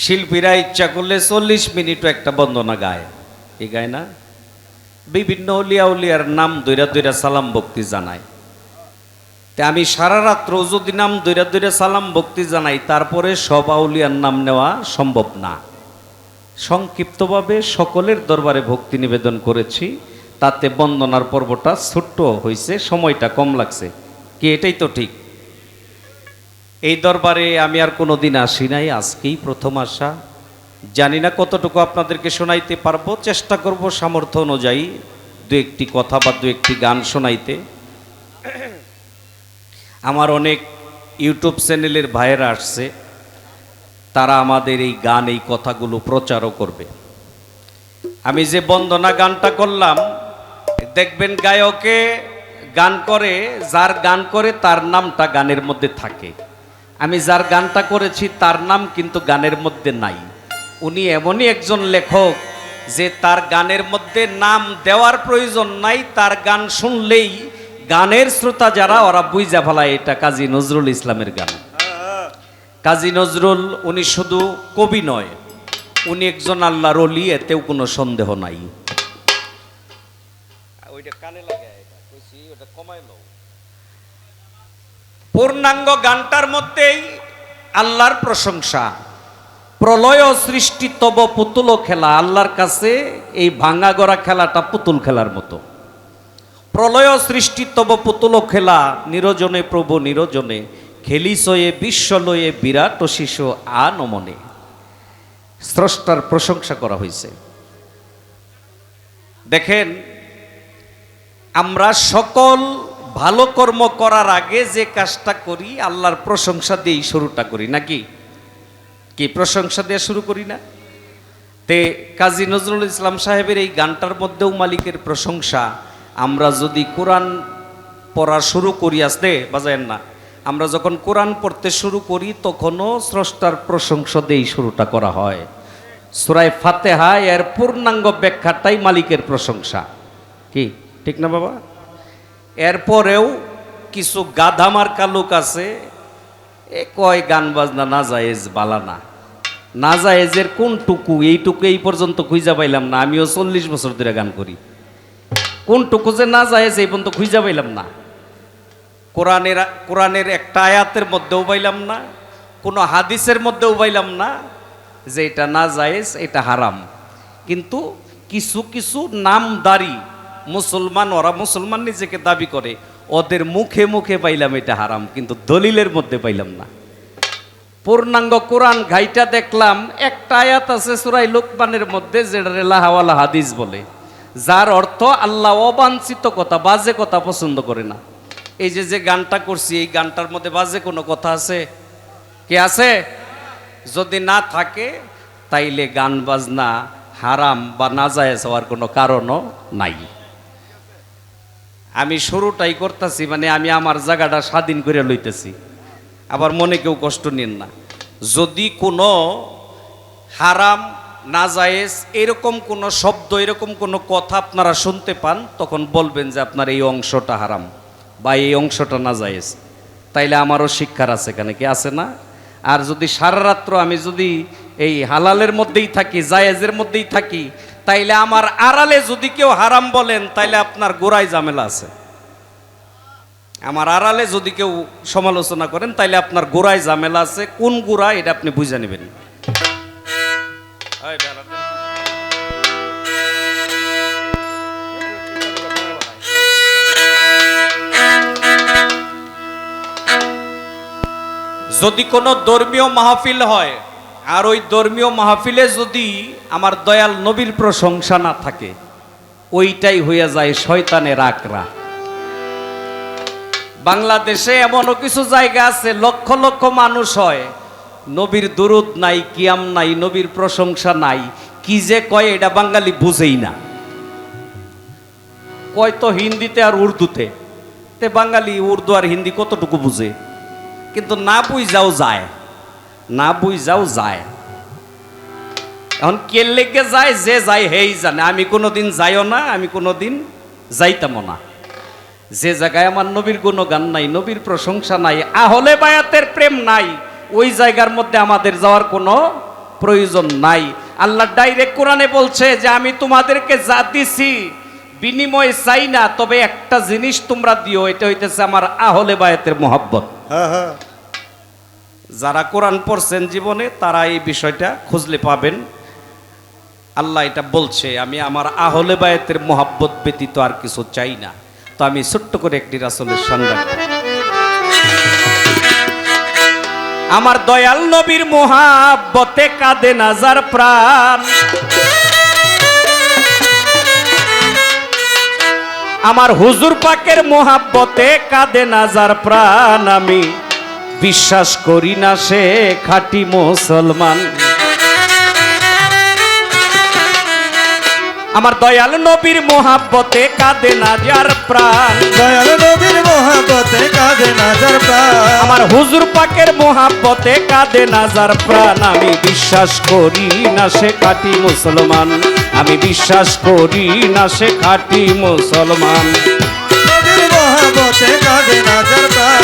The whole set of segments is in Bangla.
শিল্পীরা ইচ্ছা করলে 40 মিনিটও একটা বন্দনা গায়, এই গায় না? বিভিন্ন অলিয়া উলিয়ার নাম দইরা দইরা সালাম ভক্তি জানায়। তে আমি সারা রাত্র যদি নাম দইরা দইরা সালাম ভক্তি জানাই, তারপরে সব আউলিয়ার নাম নেওয়া সম্ভব না। সংক্ষিপ্তভাবে সকলের দরবারে ভক্তি নিবেদন করেছি, তাতে বন্দনার পর্বটা ছোট্ট হয়েছে, সময়টা কম লাগছে। কি এটাই তো ঠিক? এই দরবারে আমি আর কোনো দিন আসি নাই, আজকেই প্রথম আসা। জানি না কতটুকু আপনাদেরকে শোনাইতে পারবো, চেষ্টা করব সামর্থ্য অনুযায়ী দু একটি কথা বা দু একটি গান শোনাইতে। আমার অনেক ইউটিউব চ্যানেলের ভাইয়েরা আসছে, তারা আমাদের এই গান, এই কথাগুলো প্রচারও করবে। আমি যে বন্দনা গানটা করলাম, দেখবেন গায়কে গান করে, যার গান করে তার নামটা গানের মধ্যে থাকে। আমি যার গানটা করেছি তার নাম কিন্তু গানের মধ্যে নাই। উনি এমনই একজন লেখক যে তার গানের মধ্যে নাম দেওয়ার প্রয়োজন নাই, তার গান শুনলেই গানের শ্রোতা যারা ওরা বুঝা ফেলায় এটা কাজী নজরুল ইসলামের গান। কাজী নজরুল উনি শুধু কবি নয়, উনি একজন আল্লাহর ওলি, এতেও কোনো সন্দেহ নাই। পূর্ণাঙ্গ গানটার মধ্যেই আল্লাহর প্রশংসা। প্রলয় সৃষ্টি তব পুতুল খেলা, আল্লাহর কাছে এই ভাঙা গড়া খেলাটা পুতুল খেলার মতো। প্রলয় সৃষ্টি তব পুতুল খেলা, নিরজনে প্রভু নিরজনে, খেলিসয়ে বিশ্বলয়ে বিরাট শিশু আনমনে। স্রষ্টার প্রশংসা করা হয়েছে। দেখেন, আমরা সকল ভালো কর্ম করার আগে যে কাজটা করি, আল্লাহর প্রশংসা দিয়েই শুরুটা করি, নাকি? কি প্রশংসা দিয়ে শুরু করি না? তে কাজী নজরুল ইসলাম সাহেবের এই গানটার মধ্যেও মালিকের প্রশংসা। আমরা যদি কোরআন পড়া শুরু করি, আসতে বাজায়েন না, আমরা যখন কোরআন পড়তে শুরু করি তখনও স্রষ্টার প্রশংসা দিয়েই শুরুটা করা হয়। সূরা ফাতিহা এর পূর্ণাঙ্গ ব্যাখ্যাটাই মালিকের প্রশংসা। কি ঠিক না বাবা? এরপরেও কিছু গাধামার্কা লোক আছে, এ কয় গান বাজনা না জায়েজ, বালানা না জায়েজের কোনটুকু, এইটুকু এই পর্যন্ত খুঁজা পাইলাম না। আমিও 40 বছর ধরে গান করি, কোনটুকু যে না জায়েজ এই পর্যন্ত খুঁজা পাইলাম না। কোরআনের একটা আয়াতের মধ্যেও পাইলাম না, কোনো হাদিসের মধ্যেও পাইলাম না যে এটা না জায়েজ, এটা হারাম। কিন্তু কিছু কিছু নামদারি মুসলমান, ওরা মুসলমান নিজেকে দাবি করে, ওদের মুখে মুখে পাইলাম এটা হারাম, কিন্তু দলিলের মধ্যে পাইলাম না। পূর্ণাঙ্গ কোরআন ঘাইটা দেখলাম, একটা আয়াত আছে সূরা লুকমানের মধ্যে যেটা লাহাওয়ালা হাদিস বলে, যার অর্থ আল্লাহ অবাঞ্ছিত কথা, বাজে কথা পছন্দ করে না। এই যে গানটা করছি, এই গানটার মধ্যে বাজে কোনো কথা আছে? কে আছে? যদি না থাকে তাইলে গান বাজনা হারাম বা নাজায়েজ হওয়ার কোনো কারণও নাই। আমি শুরুটাই করতেছি, মানে আমি আমার জায়গাটা স্বাধীন করে লইতেছি, আবার মনে কেউ কষ্ট নিন না। যদি কোনো হারাম নাজায়েজ এরকম কোনো শব্দ, এরকম কোনো কথা আপনারা শুনতে পান, তখন বলবেন যে আপনার এই অংশটা হারাম বা এই অংশটা নাজায়েজ। তাইলে আমারও শিক্ষার আছে, এখানে কি আছে না? আর যদি সারা রাত্র আমি যদি এই হালালের মধ্যেই থাকি, জায়েজের মধ্যেই থাকি, তাইলে আমার আড়ালে যদি কেউ হারাম বলেন, তাইলে আপনার গোড়ায় ঝামেলা আছে। আমার আড়ালে যদি কেউ সমালোচনা করেন, তাইলে আপনার গোড়ায় ঝামেলা আছে। কোন গোড়া এটা আপনি বুঝে নেবেন। যদি কোনো ধর্মীয় মাহফিল হয়, আর ওই ধর্মীয় মাহফিলে যদি আমার দয়াল নবীর প্রশংসা না থাকে, ওইটাই হইয়া যায় শয়তানের আকরা। বাংলাদেশে এমনও কিছু জায়গা আছে, লক্ষ লক্ষ মানুষ হয়, নবীর দুরুদ নাই, কিয়াম নাই, নবীর প্রশংসা নাই, কি যে কয় এটা বাঙালি বুঝেই না। কয় তো হিন্দিতে আর উর্দুতে, তে বাঙালি উর্দু আর হিন্দি কতটুকু বুঝে? কিন্তু না বুঝাও যায়, না বুঝাও যায়। এখন কে লেগে যায়, যে যায় হেই জানে। আমি কোনোদিন যাইও না, আমি কোনোদিন যাইতামও না। যে জায়গায় আমার নবীর গুণগান নাই, নবীর প্রশংসা নাই, আহলে বায়াতের প্রেম নাই, ওই জায়গার মধ্যে আমাদের যাওয়ার কোনো প্রয়োজন নাই। আল্লাহ ডাইরেক্ট কোরআনে বলছে যে আমি তোমাদেরকে যা দিছি বিনিময়ে চাই না, তবে একটা জিনিস তোমরা দিও, এটা হইতেছে আমার আহলে বায়াতের মোহাব্বত। যারা কোরআন পড়ছেন জীবনে তারা এই বিষয়টা খুঁজলে পাবেন। আল্লাহ এটা বলছে আমি আমার আহলে বায়াতের মোহাব্বত ব্যতীত আর কিছু চাই না। তো আমি ছোট্ট করে একটি রাসূলের শান রাখব। আমার দয়াল নবীর মোহাব্বতে কাঁদে নাজার প্রাণ, আমার হুজুর পাকের মোহাব্বতে কাঁদে নাজার প্রাণ, আমি বিশ্বাস করি না সে খাঁটি মুসলমান। আমার দয়াল নবীর মোহাব্বতে কাঁদে নাজার প্রাণ, দয়াল নবীর মোহাব্বতে কাঁদে নাজার প্রাণ, আমার হুজুর পাকের মোহাব্বতে কাঁদে নাজার প্রাণ, আমি বিশ্বাস করি না সে খাঁটি মুসলমান, আমি বিশ্বাস করি না সে খাঁটি মুসলমান। নবীর মোহাব্বতে কাঁদে নাজার প্রাণ,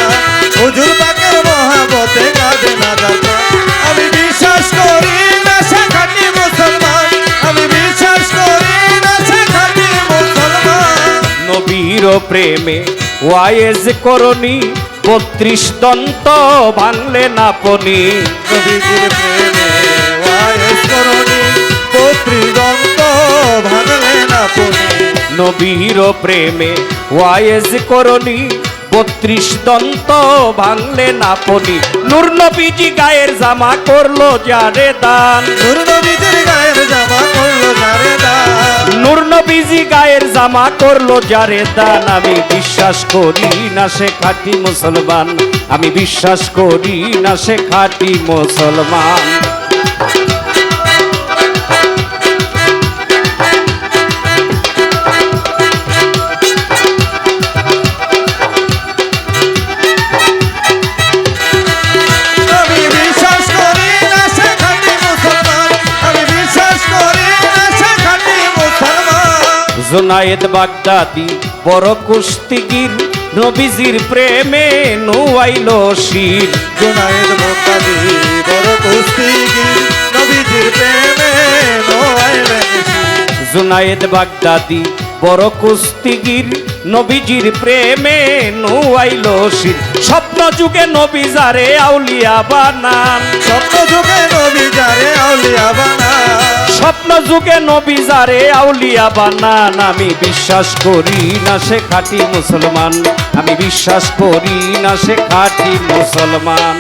হুজুর পাকের মোহাব্বতে কাঁদে নাজার প্রাণ, আমি বিশ্বাস করি না সে খাঁটি মুসলমান, আমি বিশ্বাস করি না সে খাঁটি মুসলমান। নবীর প্রেমে ওয়াইজ করনি 32 দন্ত ভাঙলে না পনি, নবীজির প্রেমে ওয়াইজ করনি 32 দন্ত ভাঙলে না পনি, নবীর প্রেমে ওয়াইজ করনি 32 দন্ত ভাঙলে না পনি, নূর নবীজি গায়ের জামা করলো যারে দান, নূর নবীজির গায়ের জামা করলো যারে দান, নূর নবীজি গায়ের জামা করলো যারে দান, আমি বিশ্বাস করি না সে খাঁটি মুসলমান, আমি বিশ্বাস করি না সে খাঁটি মুসলমান। আমি বিশ্বাস করি না সে খাঁটি মুসলমান, আমি বিশ্বাস করি না সে খাঁটি মুসলমান। জুনায়েদ বাগদাদি বড় কুস্তিগির, নবীজির প্রেমে নুয়াইলো শির, জুনায়েদ বাগদাদি বড় কুস্তিগীর, নবীজির প্রেমে নোয়াইলেন শির। জুনায়েদ বাগদাদি বড় কুস্তিগির, নবীজির প্রেমে নুয়াইলো শির, স্বপ্ন যুগে নবী যারে আউলিয়া বানান, স্বপ্ন যুগে নবী যারে আউলিয়া বানান, স্বপ্ন যুগে নবী যারে আউলিয়া বানান, আমি বিশ্বাস করি না সে খাঁটি মুসলমান, আমি বিশ্বাস করি না সে খাঁটি মুসলমান।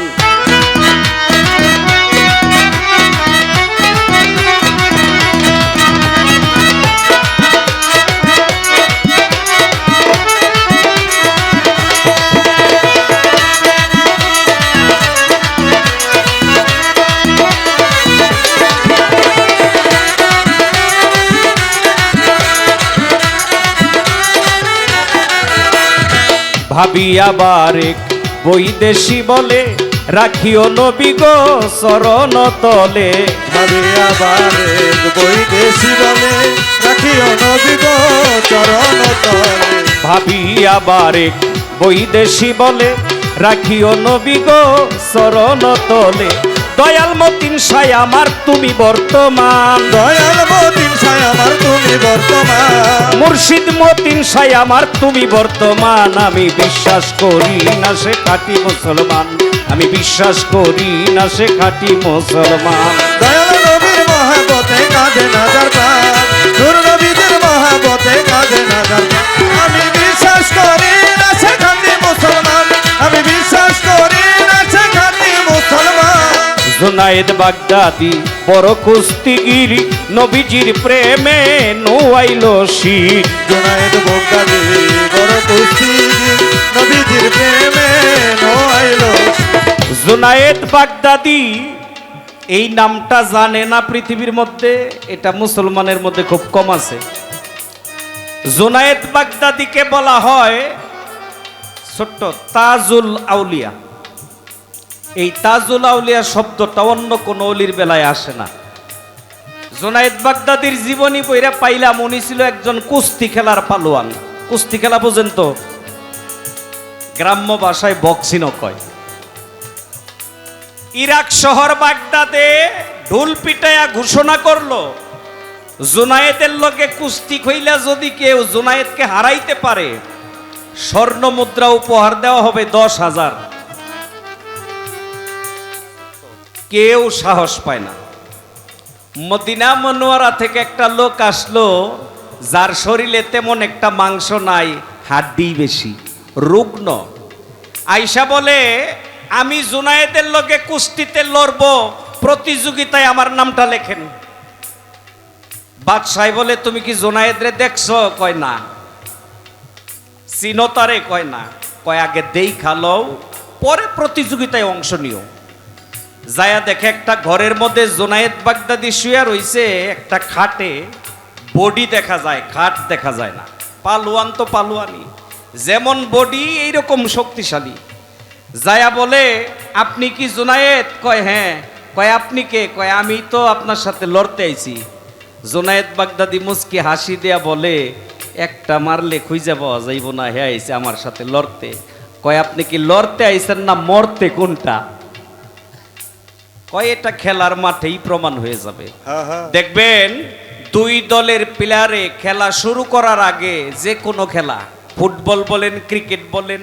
ভাবি আবার এক বৈদেশি বলে, রাখিও নবী গো চরণ তলে, ভাবি আবার এক বৈদেশি বলে, রাখিও নবী গো চরণ তলে, ভাবি আবার এক বৈদেশি বলে, রাখিও নবী গো চরণ তলে, দয়াল মতিন সাই আমার তুমি বর্তমান, দয়াল মতিন সাই আমার তুমি বর্তমান, মুর্শিদ মতিন সাই আমার তুমি বর্তমান, আমি বিশ্বাস করি না সে খাঁটি মুসলমান, আমি বিশ্বাস করি না সে খাঁটি মুসলমান। দয়াল নবীর মহাবতে কাঁদে নাজার প্রাণ, নূর নবীদের মহাবতে কাঁদে নাজার প্রাণ, আমি বিশ্বাস করি না সে খাঁটি মুসলমান, আমি বিশ্বাস করি না সে খাঁটি মুসলমান। জুনায়েদ বাগদাদি বড় কুস্তিগির, নবীজির প্রেমে নুয়াইলো শির, জুনায়েদ বাগদাদি বড় কুস্তিগীর, নবীজির প্রেমে নোয়াইলো। জুনায়েদ বাগদাদি এই নামটা জানে না পৃথিবীর মধ্যে, এটা মুসলমানের মধ্যে খুব কম আছে। জুনায়েদ বাগদাদিকে বলা হয় ছোট্ট তাজুল আউলিয়া। এই তাজুল আউলিয়া শব্দটা অন্য কোন অলির বেলায় আসে না। জুনায়েদ বাগদাদির জীবনী বইরা পাইলাম উনি ছিল একজন কুস্তি খেলার পালোয়ান। কুস্তি খেলা বোঝেন তো, গ্রাম্য ভাষায় বক্সিংও কয়। ইরাক শহর বাগদাদে ঢোল পিটায়া ঘোষণা করলো জুনায়েদের লগে কুস্তি কইলা যদি কেউ জুনায়েদকে হারাইতে পারে স্বর্ণ মুদ্রা উপহার দেওয়া হবে 10,000। কেউ সাহস পায় না। মদিনা মনোয়ারা থেকে একটা লোক আসলো যার শরীরে তেমন একটা মাংস নাই, হাড্ডি বেশি, রুগ্ন। আয়শা বলে আমি জুনায়েদের লগে কুস্তিতে লড়বো, প্রতিযোগিতায় আমার নামটা লেখেন। বাদশাহ বলে তুমি কি জুনায়েদরে দেখছো? কয় না। চিনো তারে? কয় না। কয় আগে দেইখা লও, পরে প্রতিযোগিতায় অংশ নিও। যায়া দেখে একটা ঘরের মধ্যে জুনায়েদ বাগদাদি শুয়ে রইছে একটা খাটে, বডি দেখা যায়, খাট দেখা যায় না। পালোয়ান তো পালোয়ানি, যেমন বডি এইরকম শক্তিশালী। যায়া বলে আপনি কি জুনায়েদ? কয় হ্যাঁ। কয় আপনি কে? কয় আমি তো আপনার সাথে লড়তে আইছি। জুনায়েদ বাগদাদি মুস্কি হাসি দেয়া বলে একটা মারলে খুঁজে পাওয়া যাইব না, হে আইছে আমার সাথে লড়তে। কয় আপনি কি লড়তে আইছেন না মরতে, কোনটা? কয় এটা খেলার মাঠেই প্রমাণ হয়ে যাবে। দেখবেন দুই দলের প্লেয়ারে খেলা শুরু করার আগে, যে কোনো খেলা, ফুটবল বলেন, ক্রিকেট বলেন,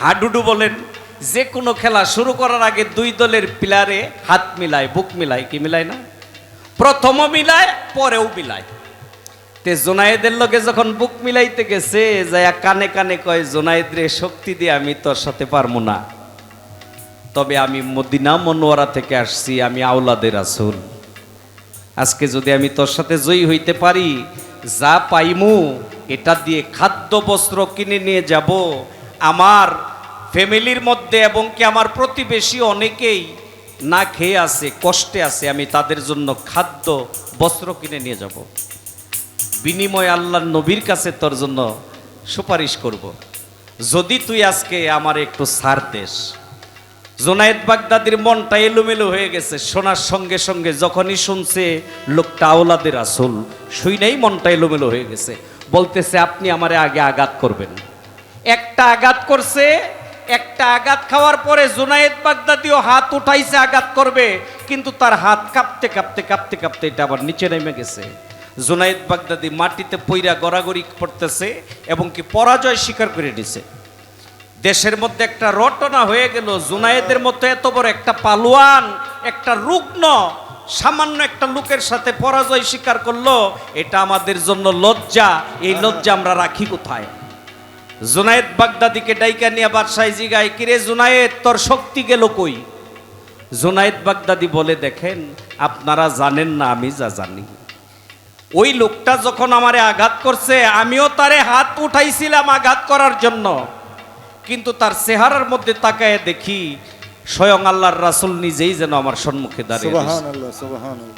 হাডুডু বলেন, যে কোনো খেলা শুরু করার আগে দুই দলের প্লেয়ারে হাত মিলায়, বুক মিলায়, কি মিলায় না? প্রথমও মিলায়, পরেও মিলায়। তে জুনায়েদের লগে যখন বুক মিলাইতে গেছে, যায়া কানে কানে কয় জুনায়েদ রে, শক্তি দিয়ে আমি তোর সাথে পারবো না, তবে আমি মদিনা মনোয়ারা থেকে আসছি, আমি আওলাদের রাসূল। আজকে যদি আমি তোর সাথে জয়ী হইতে পারি, যা পাইমু এটা দিয়ে খাদ্য বস্ত্র কিনে নিয়ে যাব। আমার ফ্যামিলির মধ্যে এবং কি আমার প্রতিবেশী অনেকেই না খেয়ে আছে, কষ্টে আছে, আমি তাদের জন্য খাদ্য বস্ত্র কিনে নিয়ে যাব। বিনিময়ে আল্লাহর নবীর কাছে তোর জন্য সুপারিশ করব, যদি তুই আজকে আমার একটু ছাড় দেস। জুনায়েদ বাগদাদির মনটা এলোমেলো হয়ে গেছে। শোনার সঙ্গে সঙ্গে যখনই শুনছে লোকটা আওলাদের রাসূল, শুইনাই মনটা এলোমেলো হয়ে গেছে। বলতেছে আপনি আমারে আগে আঘাত করবেন। একটা আঘাত করছে, একটা আঘাত খাওয়ার পরে জুনায়েদ বাগদাদিও হাত উঠাইছে আঘাত করবে, কিন্তু তার হাত কাঁপতে কাঁপতে কাঁপতে কাঁপতে এটা আবার নিচে নেমে গেছে। জুনায়েদ বাগদাদি মাটিতে পইরা গড়াগড়ি পড়তেছে এবং কি পরাজয় স্বীকার করে নিছে। দেশের মধ্যে একটা রটনা হয়ে গেল, জুনায়েদের মতো এত বড় একটা পালোয়ান, একটা রুগ্ন, সামান্য একটা লোকের সাথে পরাজয় স্বীকার করলো। এটা আমাদের জন্য লজ্জা। এই লজ্জা আমরা রাখি কোথায়? জুনায়েদ বাগদাদিকে ডাইকা নিয়ে বাদশাহ জিগায়, কিরে জুনায়েদ, তোর শক্তি গেল কই? জুনায়েদ বাগদাদি বলে দেখেন, আপনারা জানেন না, আমি যা জানি। ওই লোকটা যখন আমারে আঘাত করছে, আমিও তারে হাত উঠাইছিলাম আঘাত করার জন্য, কিন্তু তার চেহারার মধ্যে তাকায় দেখি স্বয়ং আল্লাহর রাসূল নিজেই যেন আমার সম্মুখে দাঁড়িয়ে আছে। সুবহানাল্লাহ, সুবহানাল্লাহ।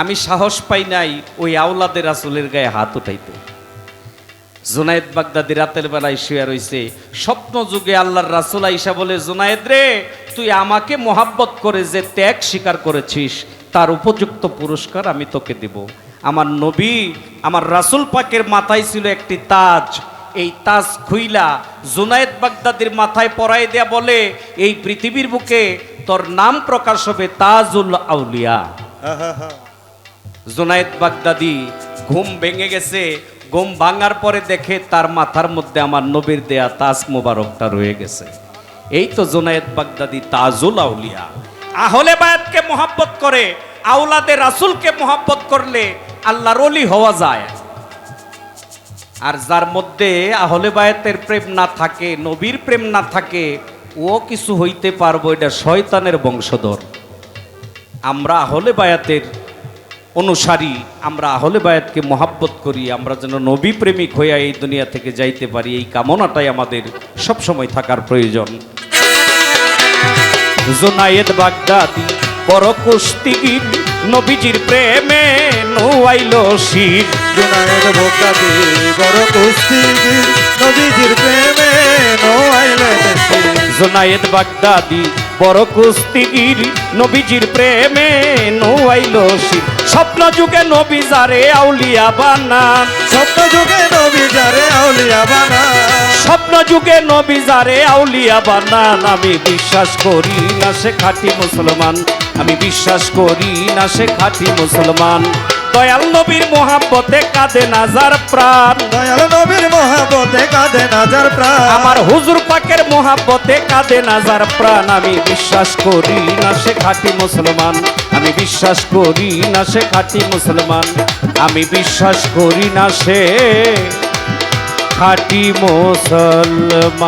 আমি সাহস পাই নাই ওই আওলাদের রাসূলের গায়ে হাত উঠাইতে। জুনায়েদ বাগদাদি রাতের বেলায় শুয়ে রইছে, স্বপ্ন যুগে আল্লাহর রাসূল আইসা বলে, জুনায়েদ রে, তুই আমাকে মোহাব্বত করে যে ত্যাগ স্বীকার করেছিস, তার উপযুক্ত পুরস্কার আমি তোকে দেব। আমার নবী, আমার রাসূল পাকের মাথায় ছিল একটি তাজ, এই তাজ খুইলা জুনায়েদ বাগদাদির মাথায় পরাই দেয়া বলে, এই পৃথিবীর বুকে তোর নাম প্রকাশ হবে তাজুল আউলিয়া। জুনায়েদ বাগদাদি ঘুম ভেঙে গেছে। ঘুম ভাঙার পরে দেখে তার মাথার মধ্যে আমার নবীর দেয়া তাজ মোবারকটা রয়ে গেছে। এই তো জুনায়েদ বাগদাদি তাজুল আউলিয়া। আহলে বায়াতকে মোহাব্বত করে, আওলাদে রাসূলকে মোহাব্বত করলে আল্লাহর ওলি হওয়া যায়। আর যার মধ্যে আহলে বায়াতের প্রেম না থাকে, নবীর প্রেম না থাকে, ও কিছু হইতে পারবো, এটা শয়তানের বংশধর। আমরা আহলে বায়াতের অনুসারী, আমরা আহলে বায়াতকে মোহাব্বত করি, আমরা যেন নবী প্রেমিক হইয়া এই দুনিয়া থেকে যাইতে পারি, এই কামনাটাই আমাদের সবসময় থাকার প্রয়োজন। জুনায়েদ বাগদাদি বড় কুস্তিগীর, নবীজির প্রেমে নোয়াইলো শির। জুনায়েদ বাগদাদি বড় কুস্তিগীর, নবীজির প্রেমে নোয়াইলো শির। জুনায়েদ বাগদাদি বড় কুস্তিগীর, নবীজির প্রেমে নোয়াইলো শির। স্বপ্ন যুগে নবী যারে আউলিয়া বানান, স্বপ্ন যুগে নবী যারে আউলিয়া বানান, স্বপ্ন যুগে নবী যারে আউলিয়া বানান। আমি বিশ্বাস করি না সে খাঁটি মুসলমান, আমি বিশ্বাস করি না সে খাঁটি মুসলমান। দয়াল নবীর মোহাব্বতে কাঁদে নাজার প্রাণ, দয়াল নবীর মহাবতে কাঁদে নাজার প্রাণ। আমার হুজুর পাকের মোহাব্বতে কাঁদে নাজার প্রাণ। আমি বিশ্বাস করি না সে খাঁটি মুসলমান, আমি বিশ্বাস করি না সে খাঁটি মুসলমান, আমি বিশ্বাস করি না সে খাঁটি মুসলমান।